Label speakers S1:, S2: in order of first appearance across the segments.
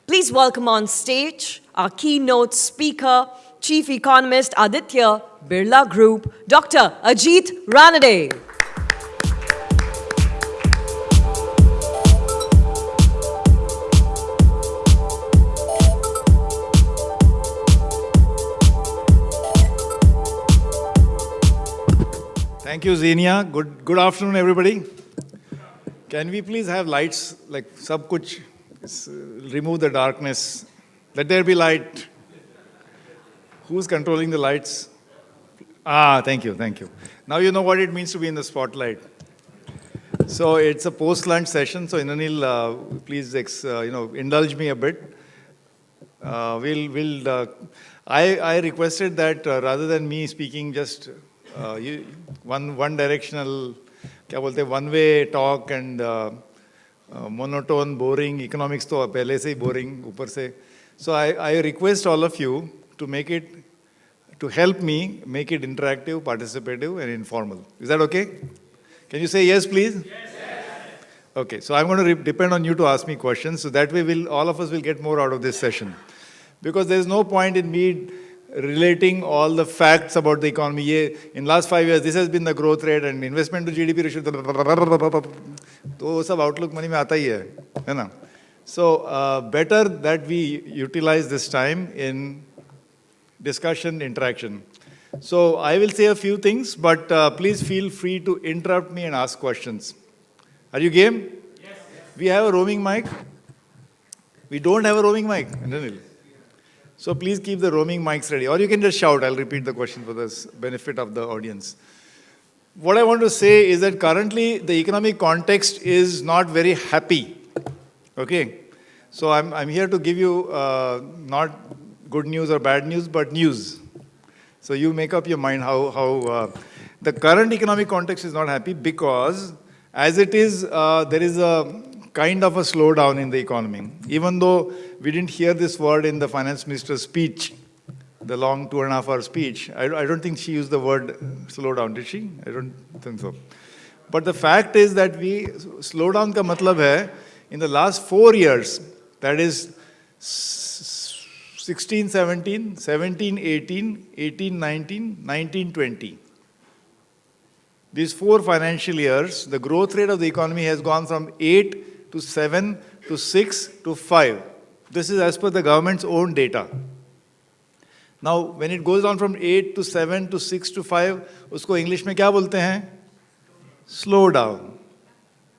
S1: Please welcome on stage our keynote speaker, Chief Economist Aditya Birla Group, Dr. Ajit Ranade.
S2: Thank you, Zenia. Good afternoon, everybody. Can we please have lights, like sab kuch, remove the darkness. Let there be light. Who's controlling the lights? Thank you. Now you know what it means to be in the spotlight. So it's a post-lunch session. So Indranil, please, indulge me a bit. I requested that rather than me speaking just one directional, one way talk and monotone, boring, economics to pehle se hi boring, upar se. So I request all of you to help me make it interactive, participative and informal. Is that okay? Can you say yes, please? Yes. Okay, so I'm going to depend on you to ask me questions. So that way all of us will get more out of this session. Because there's no point in me relating all the facts about the economy. In last 5 years, this has been the growth rate and investment to GDP ratio. तो सब Outlook Money में आता ही है ना? So better that we utilize this time in discussion, interaction. So I will say a few things, but please feel free to interrupt me and ask questions. Are you game? Yes. We have a roaming mic. We don't have a roaming mic. So please keep the roaming mics ready. Or you can just shout. I'll repeat the question for the benefit of the audience. What I want to say is that currently the economic context is not very happy. Okay? So I'm here to give you not good news or bad news, but news. So you make up your mind how the current economic context is not happy because as it is, there is a kind of a slowdown in the economy. Even though we didn't hear this word in the finance minister's speech, the long 2.5-hour speech, I don't think she used the word slowdown, did she? I don't think so. But the fact is that slowdown ka matlab hai, in the last 4 years, that is 16, 17, 17, 18, 18, 19, 19, 20. These 4 financial years, the growth rate of the economy has gone from 8 to 7 to 6 to 5. This is as per the government's own data. Now, when it goes on from 8 to 7 to 6 to 5, usko English में क्या बोलते हैं? Slow down.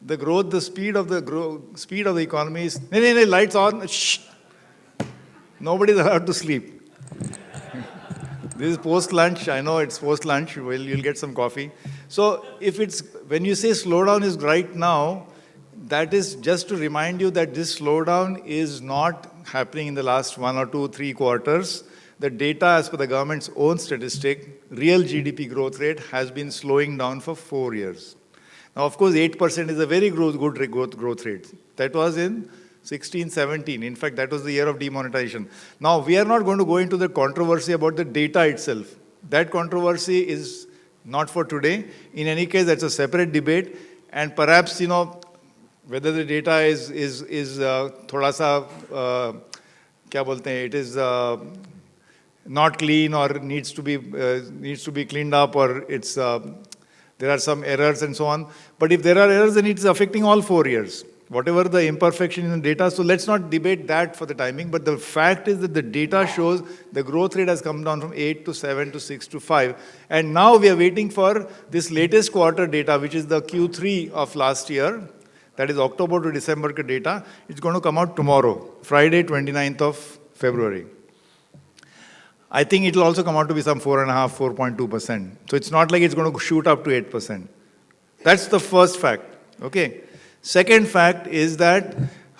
S2: The growth, the speed of the economy is. No, lights on. Shh. Nobody's allowed to sleep. This is post-lunch. I know it's post-lunch. Well, you'll get some coffee. So, when you say slowdown is right now, that is just to remind you that this slowdown is not happening in the last 1 or 2, 3 quarters. The data as per the government's own statistic, real GDP growth rate has been slowing down for 4 years. Now, of course, 8% is a very good growth rate. That was in 16, 17. In fact, that was the year of demonetization. Now, we are not going to go into the controversy about the data itself. That controversy is not for today. In any case, that's a separate debate. And perhaps, whether the data is thoda sa, kya bolte hain, it is not clean or needs to be cleaned up or there are some errors and so on. But if there are errors, then it's affecting all 4 years. Whatever the imperfection in the data, so let's not debate that for the timing, but the fact is that the data shows the growth rate has come down from 8 to 7 to 6 to 5. And now we are waiting for this latest quarter data, which is the Q3 of last year. That is October to December data. It's going to come out tomorrow, Friday, 29th of February. I think it will also come out to be some 4.5%, 4.2%. So it's not like it's going to shoot up to 8%. That's the first fact. Okay. Second fact is that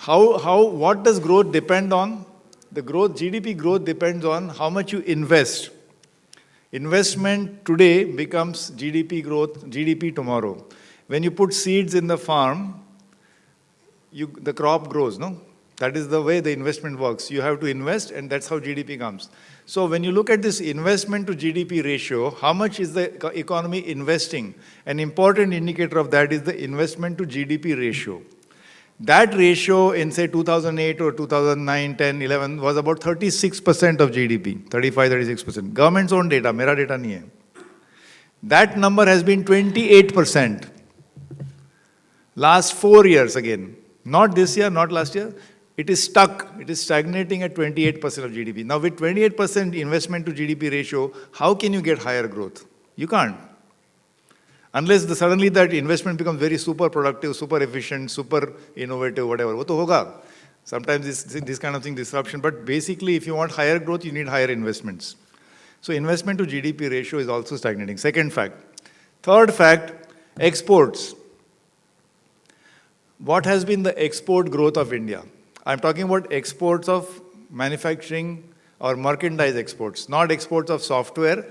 S2: what does growth depend on? GDP growth depends on how much you invest. Investment today becomes GDP growth, GDP tomorrow. When you put seeds in the farm, the crop grows, no? That is the way the investment works. You have to invest and that's how GDP comes. So when you look at this investment to GDP ratio, how much is the economy investing? An important indicator of that is the investment to GDP ratio. That ratio in say 2008 or 2009, 10, 11 was about 36% of GDP, 35, 36%. Government's own data, mera data nahi hai. That number has been 28%. Last 4 years again, not this year, not last year, it is stuck, it is stagnating at 28% of GDP. Now with 28% investment to GDP ratio, how can you get higher growth? You can't. Unless suddenly that investment becomes very super productive, super efficient, super innovative, whatever. वो तो होगा. Sometimes this kind of thing, disruption. But basically, if you want higher growth, you need higher investments. So investment to GDP ratio is also stagnating. Second fact. Third fact, exports. What has been the export growth of India? I'm talking about exports of manufacturing or merchandise exports, not exports of software,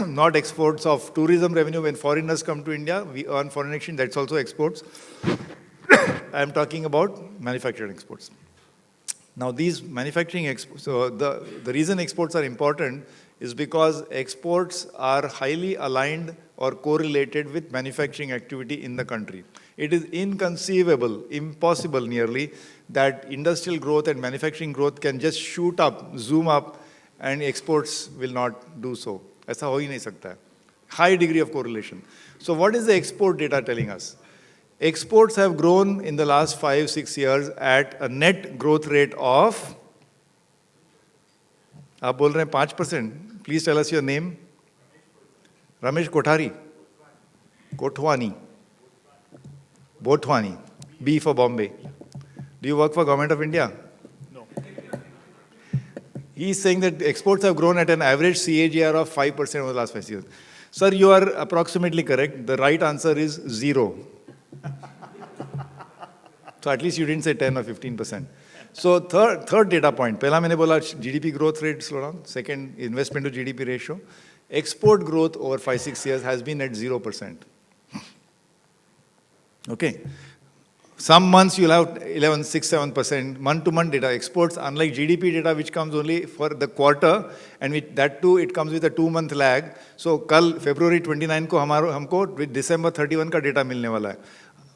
S2: not exports of tourism revenue. When foreigners come to India, we earn foreign exchange, that's also exports. I'm talking about manufacturing exports. Now these manufacturing exports, so the reason exports are important is because exports are highly aligned or correlated with manufacturing activity in the country. It is inconceivable, impossible nearly, that industrial growth and manufacturing growth can just shoot up, zoom up, and exports will not do so. ऐसा हो ही नहीं सकता है. High degree of correlation. So what is the export data telling us? Exports have grown in the last 5-6 years at a net growth rate of, आप बोल रहे हैं 5%. Please tell us your name. Ramesh Kothari. Kotwani. Botwani. B for Bombay. Do you work for Government of India?
S3: No.
S2: He is saying that exports have grown at an average CAGR of 5% over the last 5 years. Sir, you are approximately correct. The right answer is 0. So at least you didn't say 10 or 15%. So third data point. पहला मैंने बोला GDP growth rate slow down. Second, investment to GDP ratio. Export growth over 5-6 years has been at 0%. Okay. Some months you'll have 11, 6, 7%. Month-to-month data. Exports, unlike GDP data, which comes only for the quarter, and with that too, it comes with a 2-month lag. So, कल February 29 को हमको with December 31 का data मिलने वाला है.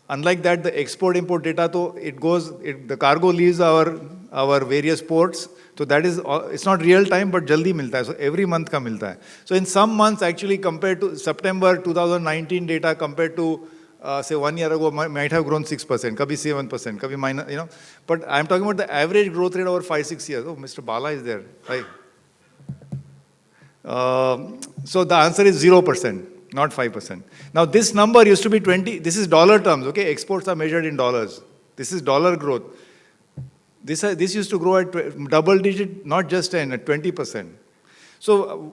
S2: Unlike that, the export-import data, the cargo leaves our various ports. So that is, it's not real time, but jaldi milta hai. So every month ka milta hai. So in some months, actually, compared to September 2019 data, compared to say 1 year ago, might have grown 6%, kabhi 7%, kabhi minus, you know. But I'm talking about the average growth rate over 5-6 years. Oh, Mr. Bala is there. Hi. So the answer is 0%. Not 5%. Now this number used to be 20, this is dollar terms, okay? Exports are measured in dollars. This is dollar growth. This used to grow at double digit, not just 10, at 20%. So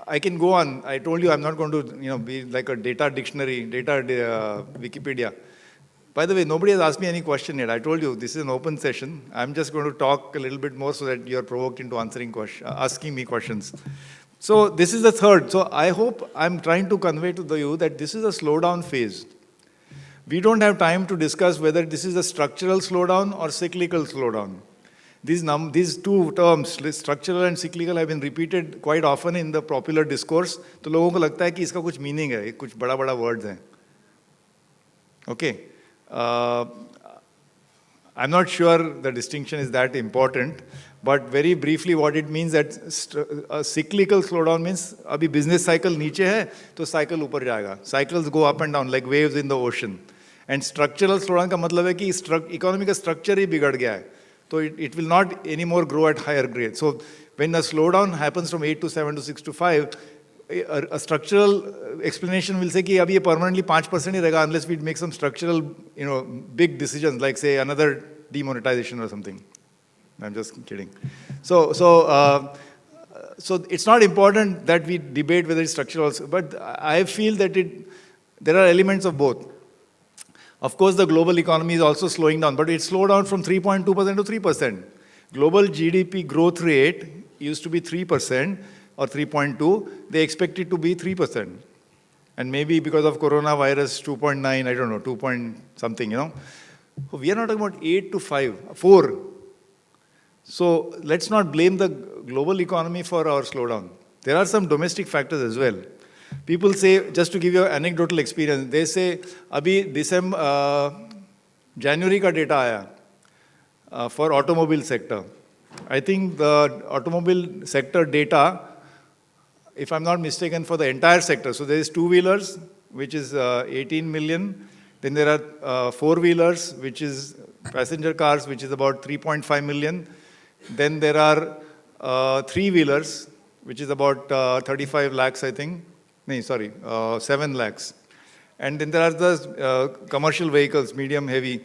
S2: I can go on. I told you I'm not going to be like a data dictionary, Wikipedia. By the way, nobody has asked me any question yet. I told you this is an open session. I'm just going to talk a little bit more so that you're provoked into asking me questions. So this is the third. So I hope I'm trying to convey to you that this is a slowdown phase. We don't have time to discuss whether this is a structural slowdown or cyclical slowdown. These two terms, structural and cyclical, have been repeated quite often in the popular discourse. तो लोगों को लगता है कि इसका कुछ meaning है, कुछ बड़ा words हैं. Okay. I'm not sure the distinction is that important. But very briefly, what it means that a cyclical slowdown means abhi business cycle नीचे है, तो cycle ऊपर जाएगा. Cycles go up and down like waves in the ocean. And structural slowdown का मतलब है कि economy का structure ही बिगड़ गया है. So it will not anymore grow at higher rate. So when a slowdown happens from 8 to 7 to 6 to 5, a structural explanation will say कि अभी ये permanently 5% ही रहेगा unless we make some structural, big decisions like say another demonetization or something. I'm just kidding. So it's not important that we debate whether it's structural also, but I feel that there are elements of both. Of course, the global economy is also slowing down, but it slowed down from 3.2% to 3%. Global GDP growth rate used to be 3% or 3.2. They expect it to be 3%. And maybe because of coronavirus, 2.9, I don't know, 2 point something, We are not talking about 8 to 4. So let's not blame the global economy for our slowdown. There are some domestic factors as well. People say, just to give you an anecdotal experience, they say, abhi December, January का data आया for automobile sector. I think the automobile sector data, if I'm not mistaken, for the entire sector. So there is two-wheelers, which is 18 million. Then there are four-wheelers, which is passenger cars, which is about 3.5 million. Then there are three-wheelers, which is about 35 lakhs, I think. No, sorry, 7 lakhs. And then there are the commercial vehicles, medium, heavy,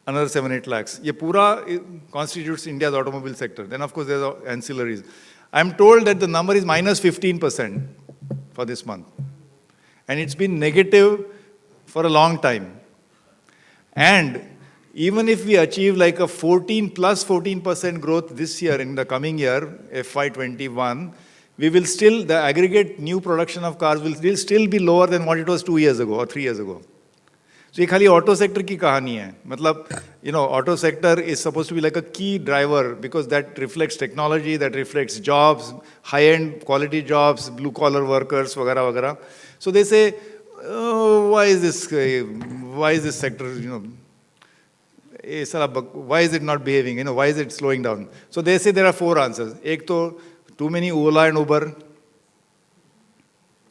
S2: another 7-8 lakhs. Ye pura constitutes India's automobile sector. Then, of course, there are ancillaries. I'm told that the number is minus 15% for this month. And it's been negative for a long time. And even if we achieve like a 14% growth this year in the coming year, FY21, we will still, the aggregate new production of cars will still be lower than what it was 2 years ago or 3 years ago. So ये खाली auto sector की कहानी है. मतलब, auto sector is supposed to be like a key driver because that reflects technology, that reflects jobs, high-end quality jobs, blue-collar workers, वगैरह वगैरह. So they say, oh, why is this sector, why is it not behaving? Why is it slowing down? So they say there are 4 answers. एक तो too many Ola and Uber.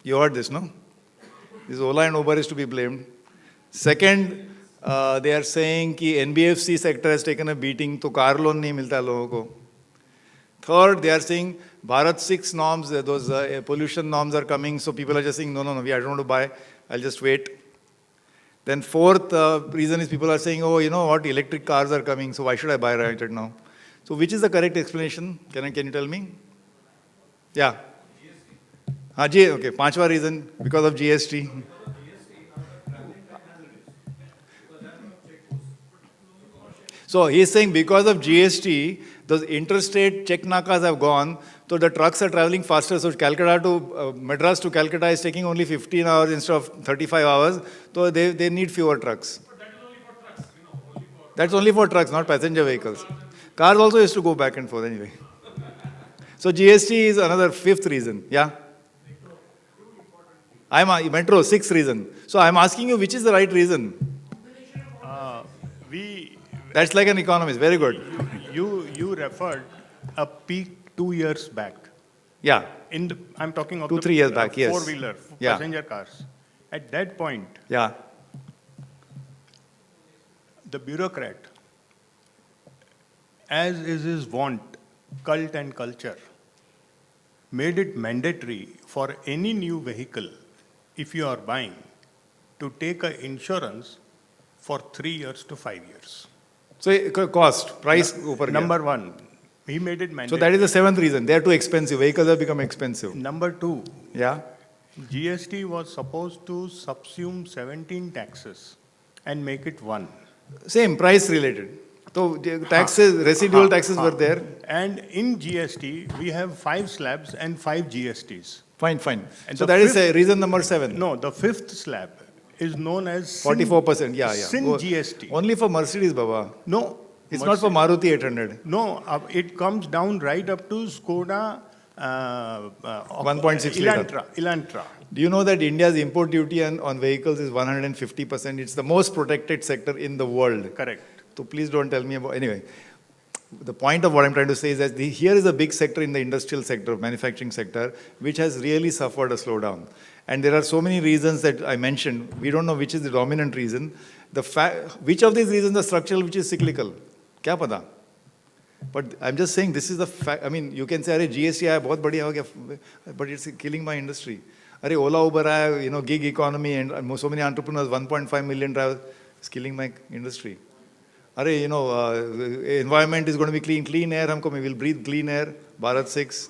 S2: You heard this, no? This Ola and Uber is to be blamed. Second, they are saying कि NBFC sector has taken a beating, तो car loan नहीं मिलता लोगों को. Third, they are saying Bharat 6 norms, those pollution norms are coming, so people are just saying, no, I don't want to buy, I'll just wait. Then fourth reason is people are saying, oh, you know what, electric cars are coming, so why should I buy right now? So which is the correct explanation? Can you tell me? Yeah. Okay, पांचवा reason, because of GST. So he's saying because of GST, those interstate check nakas have gone, so the trucks are traveling faster. So Calcutta to Madras to Calcutta is taking only 15 hours instead of 35 hours. So they need fewer trucks.
S3: But that is only for trucks,
S2: That's only for trucks, not passenger vehicles. Cars also used to go back and forth anyway. So GST is another 5th reason. Yeah? Metro, 6th reason. So I'm asking you, which is the right reason? That's like an economist. Very good.
S3: You referred a peak 2 years back.
S2: Yeah.
S3: I'm talking of
S2: 2-3 years back, yes.
S3: Four-wheeler,
S2: Yeah.
S3: passenger cars. At that point,
S2: Yeah.
S3: the bureaucrat, as is his wont, cult and culture, made it mandatory for any new vehicle, if you are buying, to take an insurance for 3 years to 5 years.
S2: So cost, price, ऊपर गया.
S3: Number one, he made it mandatory.
S2: So that is the 7th reason. They are too expensive. Vehicles have become expensive.
S3: Number two,
S2: Yeah.
S3: GST was supposed to subsume 17 taxes and make it one.
S2: Same, price related. So taxes, residual taxes were there.
S3: And in GST, we have 5 slabs and 5 GSTs.
S2: Fine.
S3: And
S2: So
S3: the
S2: that is
S3: fifth-
S2: reason number 7.
S3: No, the 5th slab is known as sin,
S2: 44%. Yeah.
S3: sin
S2: Go-
S3: GST.
S2: Only for Mercedes, Baba.
S3: No.
S2: It's not for Maruti 800.
S3: No, it comes down right up to Skoda
S2: 1.6 liter.
S3: Elantra.
S2: Do you know that India's import duty on vehicles is 150%? It's the most protected sector in the world.
S3: Correct.
S2: So please don't tell me about, anyway. The point of what I'm trying to say is that here is a big sector in the industrial sector, manufacturing sector, which has really suffered a slowdown. And there are so many reasons that I mentioned. We don't know which is the dominant reason. Which of these reasons are structural, which is cyclical? Kya pata? But I'm just saying this is the fact. I mean, you can say, "Arey GST aaya, bahut badhiya ho gaya," but it's killing my industry. Arey Ola Uber aaya, gig economy and so many entrepreneurs, 1.5 million drivers, it's killing my industry. Arey, environment is going to be clean air, we will breathe clean air, Bharat 6.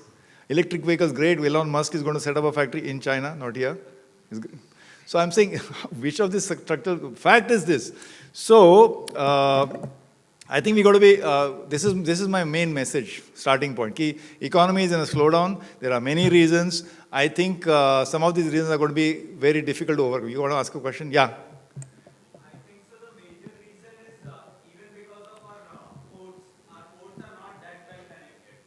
S2: Electric vehicles, great, Elon Musk is going to set up a factory in China, not here. So I'm saying, which of this structural fact is this? So, I think we got to be, this is my main message, starting point. Ki economy is in a slowdown. There are many reasons. I think some of these reasons are going to be very difficult to overcome. You want to ask a question? Yeah.
S4: I think so. The major reason is even because of our ports are not that well connected.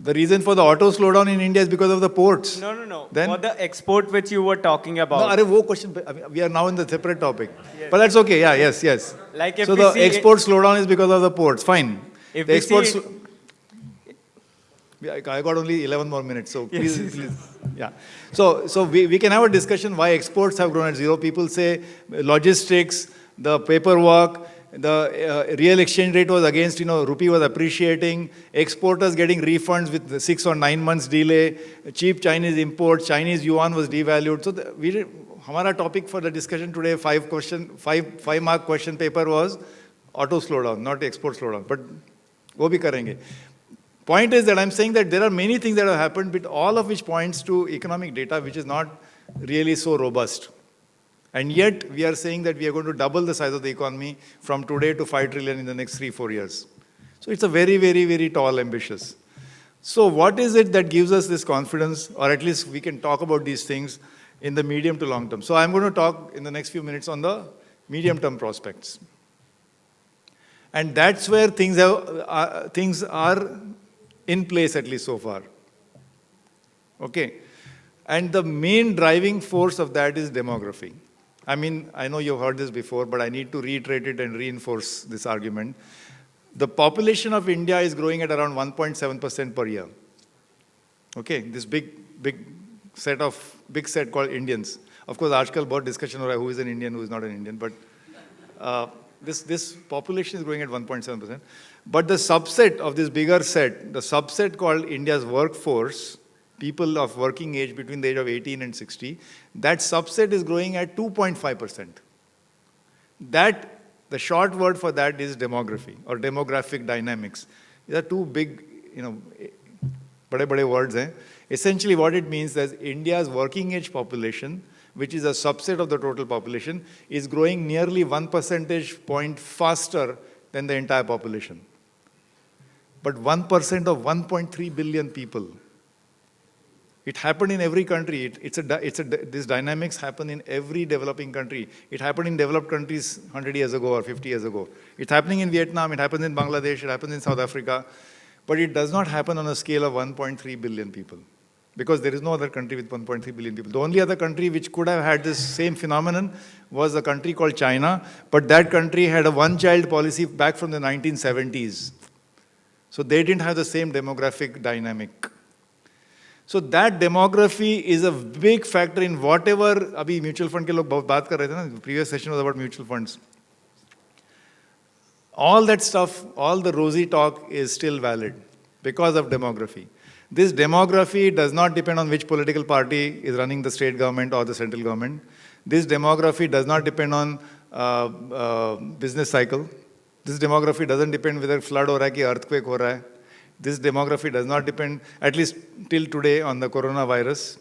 S2: The reason for the auto slowdown in India is because of the ports.
S4: No.
S2: Then,
S4: For the export which you were talking about.
S2: no, arre, wo question, we are now in the separate topic. But that's okay, yeah, yes.
S4: Like if
S2: So
S4: we
S2: the
S4: see it-
S2: export slowdown is because of the ports, fine.
S4: If
S2: The
S4: we
S2: export
S4: see-
S2: I got only 11 more minutes, so please. Yeah. So we can have a discussion why exports have grown at zero. People say logistics, the paperwork, the real exchange rate was against, rupee was appreciating, exporters getting refunds with the 6 or 9 months delay, cheap Chinese imports, Chinese yuan was devalued. So our topic for the discussion today, 5-mark question paper was auto slowdown, not export slowdown. But wo bhi karenge. Point is that I'm saying that there are many things that have happened, but all of which points to economic data which is not really so robust. And yet, we are saying that we are going to double the size of the economy from today to 5 trillion in the next 3-4 years. So it's a very, very, very tall, ambitious. So what is it that gives us this confidence, or at least we can talk about these things in the medium to long term? So I'm going to talk in the next few minutes on the medium-term prospects. And that's where things are in place, at least so far. Okay. And the main driving force of that is demography. I mean, I know you've heard this before, but I need to reiterate it and reinforce this argument. The population of India is growing at around 1.7% per year. Okay, this big set called Indians. Of course, aajkal bahut discussion ho raha hai, who is an Indian, who is not an Indian, but this population is growing at 1.7%. But the subset of this bigger set, the subset called India's workforce, people of working age between the age of 18 and 60, that subset is growing at 2.5%. The short word for that is demography or demographic dynamics. These are two big, bade words. Essentially what it means is India's working age population, which is a subset of the total population, is growing nearly 1 percentage point faster than the entire population. But 1% of 1.3 billion people. It happened in every country. These dynamics happen in every developing country. It happened in developed countries 100 years ago or 50 years ago. It's happening in Vietnam, it happens in Bangladesh, it happens in South Africa. But it does not happen on a scale of 1.3 billion people. Because there is no other country with 1.3 billion people. The only other country which could have had this same phenomenon was a country called China. But that country had a one-child policy back from the 1970s. So they didn't have the same demographic dynamic. So that demography is a big factor in whatever, abhi mutual fund ke log baat kar rahe the na, the previous session was about mutual funds. All that stuff, all the rosy talk is still valid because of demography. This demography does not depend on which political party is running the state government or the central government. This demography does not depend on business cycle. This demography doesn't depend whether flood ho raha hai ki earthquake ho raha hai. This demography does not depend, at least till today, on the coronavirus.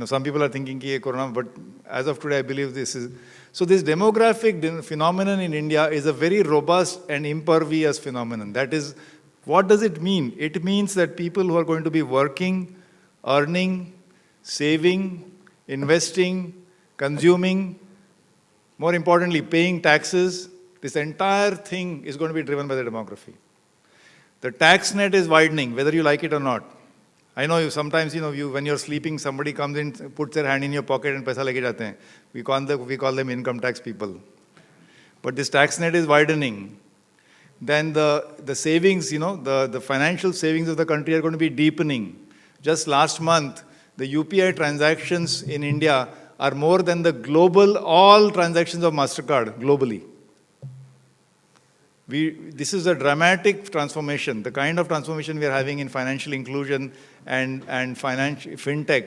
S2: Some people are thinking ki corona, but as of today, I believe this is. So this demographic phenomenon in India is a very robust and impervious phenomenon. That is, what does it mean? It means that people who are going to be working, earning, saving, investing, consuming, more importantly, paying taxes, this entire thing is going to be driven by the demography. The tax net is widening, whether you like it or not. I know sometimes, when you're sleeping, somebody comes in, puts their hand in your pocket and paisa leke jate hain. We call them income tax people. But this tax net is widening. Then the savings, the financial savings of the country are going to be deepening. Just last month, the UPI transactions in India are more than the all transactions of MasterCard globally. This is a dramatic transformation, the kind of transformation we are having in financial inclusion and fintech.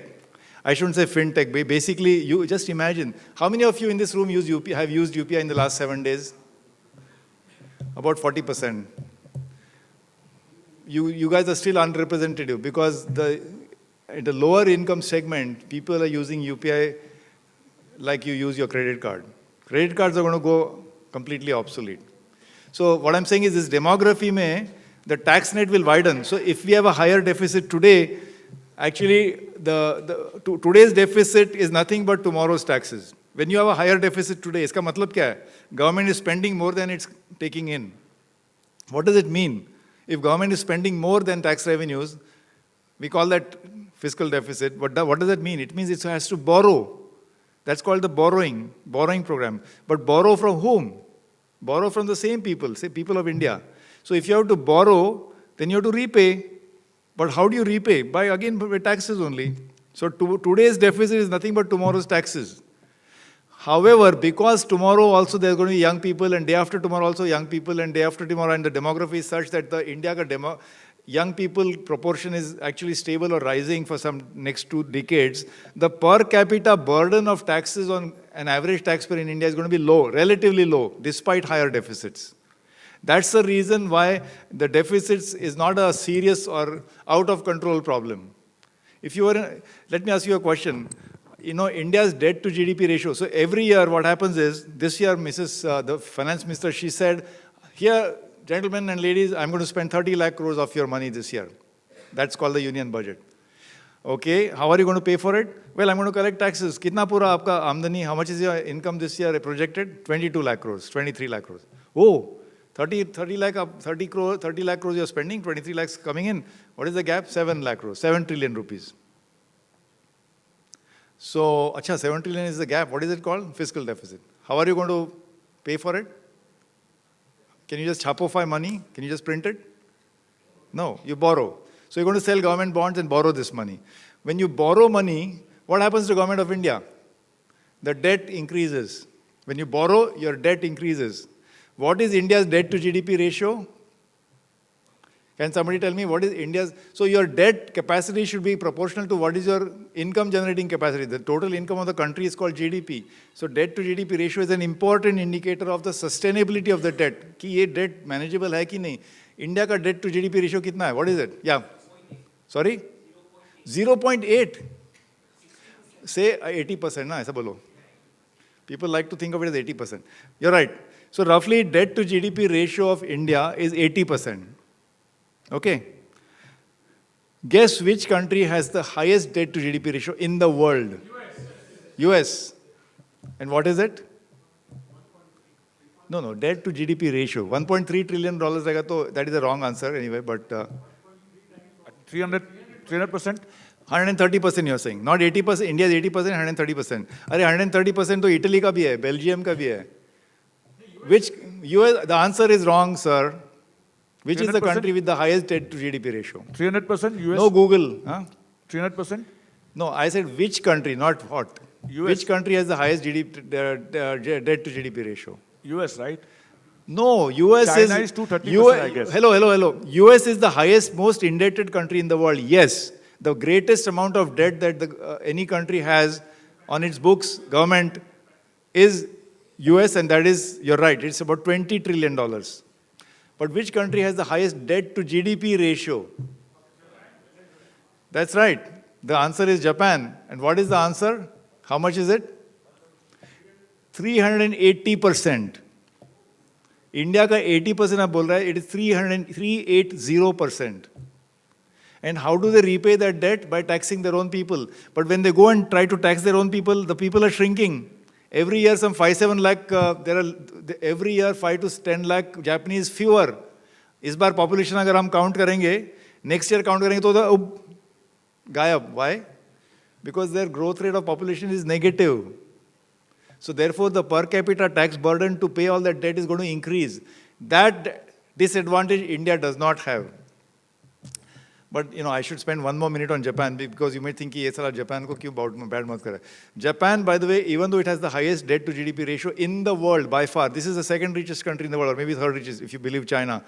S2: I shouldn't say fintech, but basically, you just imagine, how many of you in this room have used UPI in the last 7 days? About 40%. You guys are still unrepresentative because in the lower income segment, people are using UPI like you use your credit card. Credit cards are going to go completely obsolete. So what I'm saying is this demography the tax net will widen. So if we have a higher deficit today, actually today's deficit is nothing but tomorrow's taxes. When you have a higher deficit today, iska matlab kya hai? Government is spending more than it's taking in. What does it mean? If government is spending more than tax revenues, we call that fiscal deficit. What does that mean? It means it has to borrow. That's called the borrowing program. But borrow from whom? Borrow from the same people, say people of India. So if you have to borrow, then you have to repay. But how do you repay? By taxes only. So today's deficit is nothing but tomorrow's taxes. However, because tomorrow also there are going to be young people, and day after tomorrow also young people, and day after tomorrow, and the demography is such that the India young people proportion is actually stable or rising for some next 2 decades, the per capita burden of taxes on an average taxpayer in India is going to be low, relatively low, despite higher deficits. That's the reason why the deficits is not a serious or out of control problem. Let me ask you a question. India's debt to GDP ratio. So every year what happens is, this year the finance minister, she said, here, gentlemen and ladies, I'm going to spend 30 lakh crores of your money this year. That's called the union budget. Okay, how are you going to pay for it? Well, I'm going to collect taxes. Kitna pura aapka amdani, how much is your income this year projected? 22 lakh crores, 23 lakh crores. Oh, 30 lakh crores you're spending, 23 lakhs coming in. What is the gap? 7 lakh crores, 7 trillion rupees. So, 7 trillion is the gap. What is it called? Fiscal deficit. How are you going to pay for it? Can you just chapofy money? Can you just print it? No, you borrow. So you're going to sell government bonds and borrow this money. When you borrow money, what happens to the government of India? The debt increases. When you borrow, your debt increases. What is India's debt to GDP ratio? Can somebody tell me what is India's? So your debt capacity should be proportional to what is your income generating capacity. The total income of the country is called GDP. So debt to GDP ratio is an important indicator of the sustainability of the debt. कि ये debt manageable है कि नहीं? India का debt to GDP ratio कितना है? What is it? Yeah. Sorry? 0.8. Say 80% ना ऐसा बोलो. People like to think of it as 80%. You're right. So roughly debt to GDP ratio of India is 80%. Okay. Guess which country has the highest debt to GDP ratio in the world? US. And what is it? No, debt to GDP ratio. $1.3 trillion रहेगा तो that is the wrong answer anyway, but
S5: 300%?
S2: 130% you're saying. Not 80%, India is 80%, 130%. अरे 130% तो Italy का भी है, Belgium का भी है. Which, the answer is wrong, sir. Which 300%? Is the country with the highest debt to GDP ratio?
S5: 300% US?
S2: No Google. Huh?
S5: 300%?
S2: No, I said which country, not what. US. Which country has the highest debt to GDP ratio?
S5: US, right?
S2: No, US
S5: China is 230%, I guess.
S2: Hello. US is the highest, most indebted country in the world. Yes, the greatest amount of debt that any country has on its books, government, is US, and that is, you're right, it's about $20 trillion. But which country has the highest debt to GDP ratio? That's right. The answer is Japan. And what is the answer? How much is it? 380%. India ka 80% आप बोल रहा है, it is 380%. And how do they repay that debt? By taxing their own people. But when they go and try to tax their own people, the people are shrinking. Every year some 5-7 lakh, every year 5 to 10 lakh Japanese fewer. इस बार population अगर हम count करेंगे, next year count करेंगे तो गायब. Why? Because their growth rate of population is negative. So therefore the per capita tax burden to pay all that debt is going to increase. That disadvantage India does not have. But I should spend one more minute on Japan because you might think कि ये साला Japan को क्यों bad मत करे. Japan, by the way, even though it has the highest debt to GDP ratio in the world by far, this is the second richest country in the world, or maybe third richest if you believe China.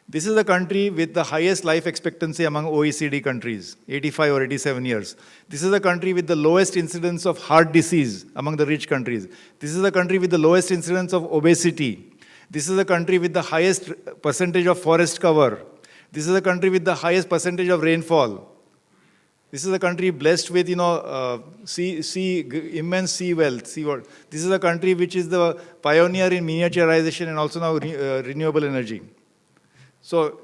S2: This is the country with the highest life expectancy among OECD countries, 85 or 87 years. This is the country with the lowest incidence of heart disease among the rich countries. This is the country with the lowest incidence of obesity. This is the country with the highest percentage of forest cover. This is a country with the highest percentage of rainfall. This is a country blessed with, immense sea wealth. This is a country which is the pioneer in miniaturization and also now renewable energy. So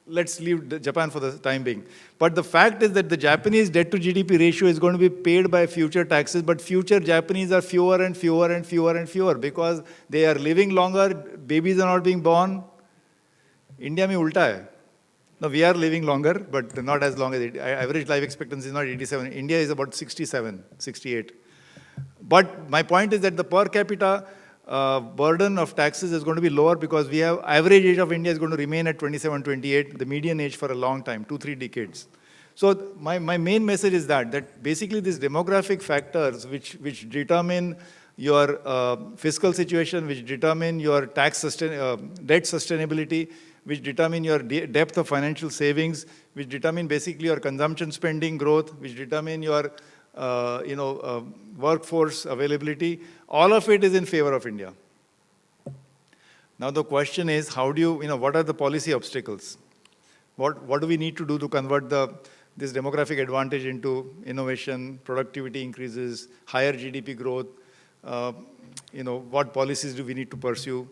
S2: let's leave Japan for the time being. But the fact is that the Japanese debt to GDP ratio is going to be paid by future taxes, but future Japanese are fewer and fewer and fewer and fewer because they are living longer, babies are not being born. India में उल्टा है. No, we are living longer, but not as long as average life expectancy is not 87. India is about 67, 68. But my point is that the per capita burden of taxes is going to be lower because we have average age of India is going to remain at 27, 28, the median age for a long time, 2-3 decades. So my main message is that basically these demographic factors which determine your fiscal situation, which determine your debt sustainability, which determine your depth of financial savings, which determine basically your consumption spending growth, which determine your workforce availability, all of it is in favor of India. Now the question is, how do you, what are the policy obstacles? What do we need to do to convert this demographic advantage into innovation, productivity increases, higher GDP growth? What policies do we need to pursue?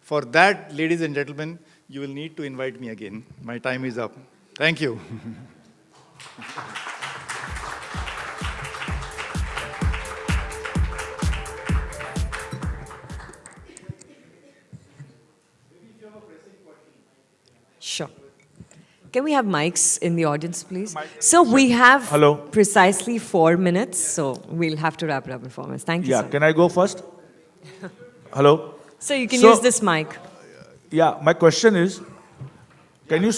S2: For that, ladies and gentlemen, you will need to invite me again. My time is up. Thank you.
S1: Sure. Can we have mics in the audience, please? So we have precisely 4 minutes, so we'll have to wrap it up in 4 minutes. Thank you,
S5: Yeah,
S1: sir.
S5: can I go first? Hello?
S1: So you can use this mic.
S5: Yeah, my question is, can you,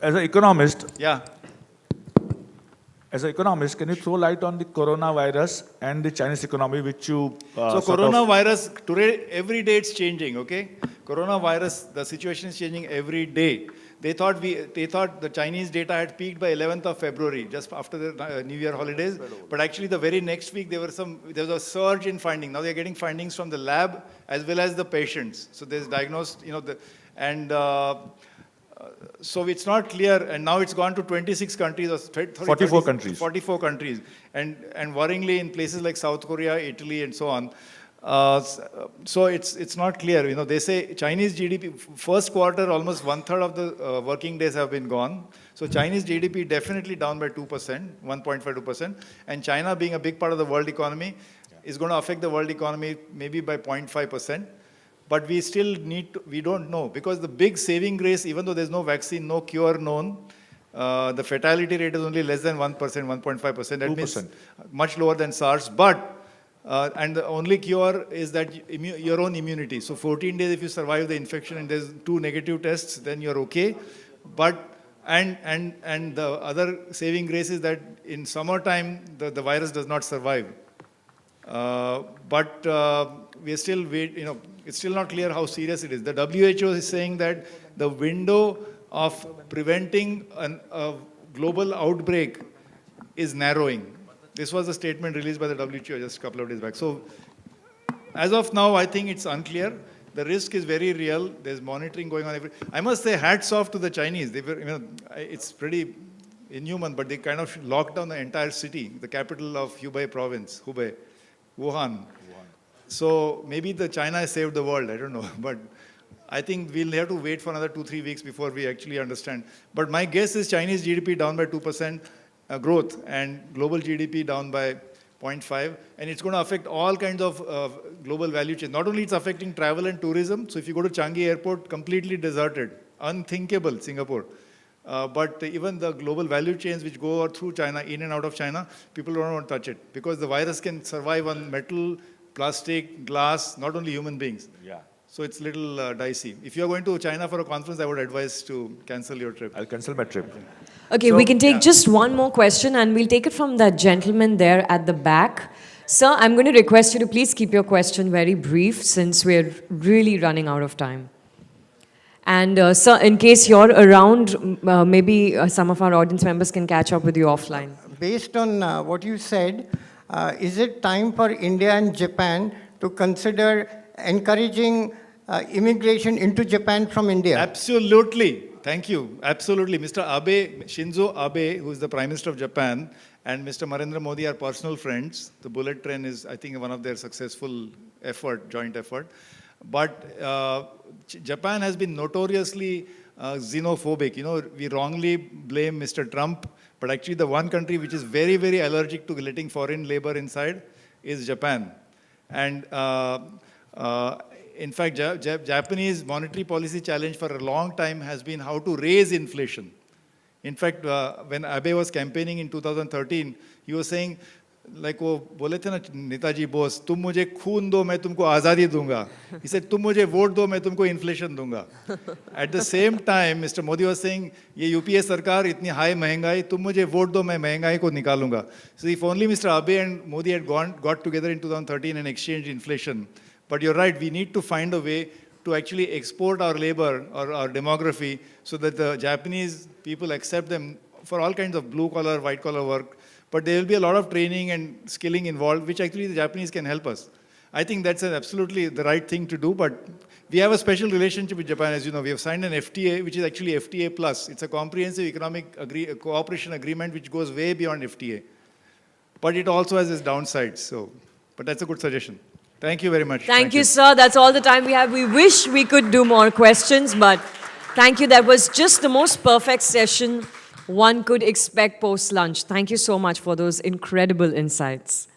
S5: as an economist, can you throw light on the coronavirus and the Chinese economy, which you
S2: So coronavirus, today, every day it's changing, okay? Coronavirus, the situation is changing every day. They thought the Chinese data had peaked by 11th of February, just after the New Year holidays. But actually, the very next week, there was a surge in finding. Now they're getting findings from the lab as well as the patients. So there's diagnosed, so it's not clear. And now it's gone to 26 countries or
S5: 44 countries.
S2: 44 countries, and worryingly in places like South Korea, Italy, and so on. So it's not clear. They say Chinese GDP, first quarter, almost 1/3 of the working days have been gone. So Chinese GDP definitely down by 2%, 1.52%. And China being a big part of the world economy is going to affect the world economy maybe by 0.5%. But we still we don't know, because the big saving grace, even though there's no vaccine, no cure known, the fatality rate is only less than 1%, 1.5%. That
S5: 2%.
S2: means much lower than SARS. But and the only cure is that your own immunity. So 14 days, if you survive the infection and there's 2 negative tests, then you're okay. But and the other saving grace is that in summertime the virus does not survive. But we are still it's still not clear how serious it is. The WHO is saying that the window of preventing a global outbreak is narrowing. This was a statement released by the WHO just a couple of days back. So as of now, I think it's unclear. The risk is very real. There's monitoring going on. I must say, hats off to the Chinese. They were, it's pretty inhuman, but they kind of locked down the entire city, the capital of Hubei province, Wuhan. So maybe China has saved the world. I don't know, but I think we'll have to wait for another 2-3 weeks before we actually understand. But my guess is Chinese GDP down by 2%. Growth, and global GDP down by 0.5, and it's going to affect all kinds of global value chains. Not only it's affecting travel and tourism, so if you go to Changi Airport, completely deserted, unthinkable, Singapore. But even the global value chains which go through China, in and out of China, people don't want to touch it, because the virus can survive on metal, plastic, glass, not only human beings.
S5: Yeah.
S2: So it's a little dicey. If you're going to China for a conference, I would advise to cancel your trip.
S5: I'll cancel my trip.
S1: Okay, we can take just one more question, and we'll take it from that gentleman there at the back. Sir, I'm going to request you to please keep your question very brief, since we're really running out of time. And sir, in case you're around, maybe some of our audience members can catch up with you offline.
S6: Based on what you said, is it time for India and Japan to consider encouraging immigration into Japan from India?
S2: Absolutely. Thank you. Absolutely. Mr. Abe, Shinzo Abe, who is the Prime Minister of Japan, and Mr. Narendra Modi are personal friends. The bullet train is, I think, one of their successful joint effort. But Japan has been notoriously xenophobic. We wrongly blame Mr. Trump, but actually the one country which is very, very allergic to letting foreign labor inside is Japan. And in fact, Japanese monetary policy challenge for a long time has been how to raise inflation. In fact, when Abe was campaigning in 2013, he was saying, like वो बोले थे ना नेताजी बोस, तुम मुझे खून दो मैं तुमको आज़ादी दूंगा. He said, तुम मुझे वोट दो मैं तुमको इन्फ्लेशन दूंगा. At the same time, Mr. Modi was saying, ये यूपीए सरकार इतनी हाई महंगाई, तुम मुझे वोट दो मैं महंगाई को निकालूंगा. So if only Mr. Abe and Modi had got together in 2013 and exchanged inflation. But you're right, we need to find a way to actually export our labor or our demography so that the Japanese people accept them for all kinds of blue collar, white collar work. But there will be a lot of training and skilling involved, which actually the Japanese can help us. I think that's absolutely the right thing to do, but we have a special relationship with Japan, as you know. We have signed an FTA, which is actually FTA plus. It's a comprehensive economic cooperation agreement which goes way beyond FTA. But it also has its downsides, but that's a good suggestion. Thank you very much.
S1: Thank you, sir. That's all the time we have. We wish we could do more questions, but thank you. That was just the most perfect session one could expect post-lunch. Thank you so much for those incredible insights.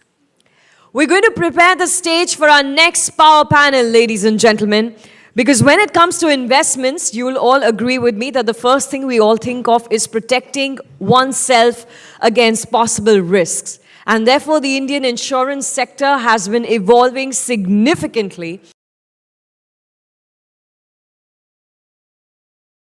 S1: We're going to prepare the stage for our next power panel, ladies and gentlemen, because when it comes to investments, you will all agree with me that the first thing we all think of is protecting oneself against possible risks. And therefore, the Indian insurance sector has been evolving significantly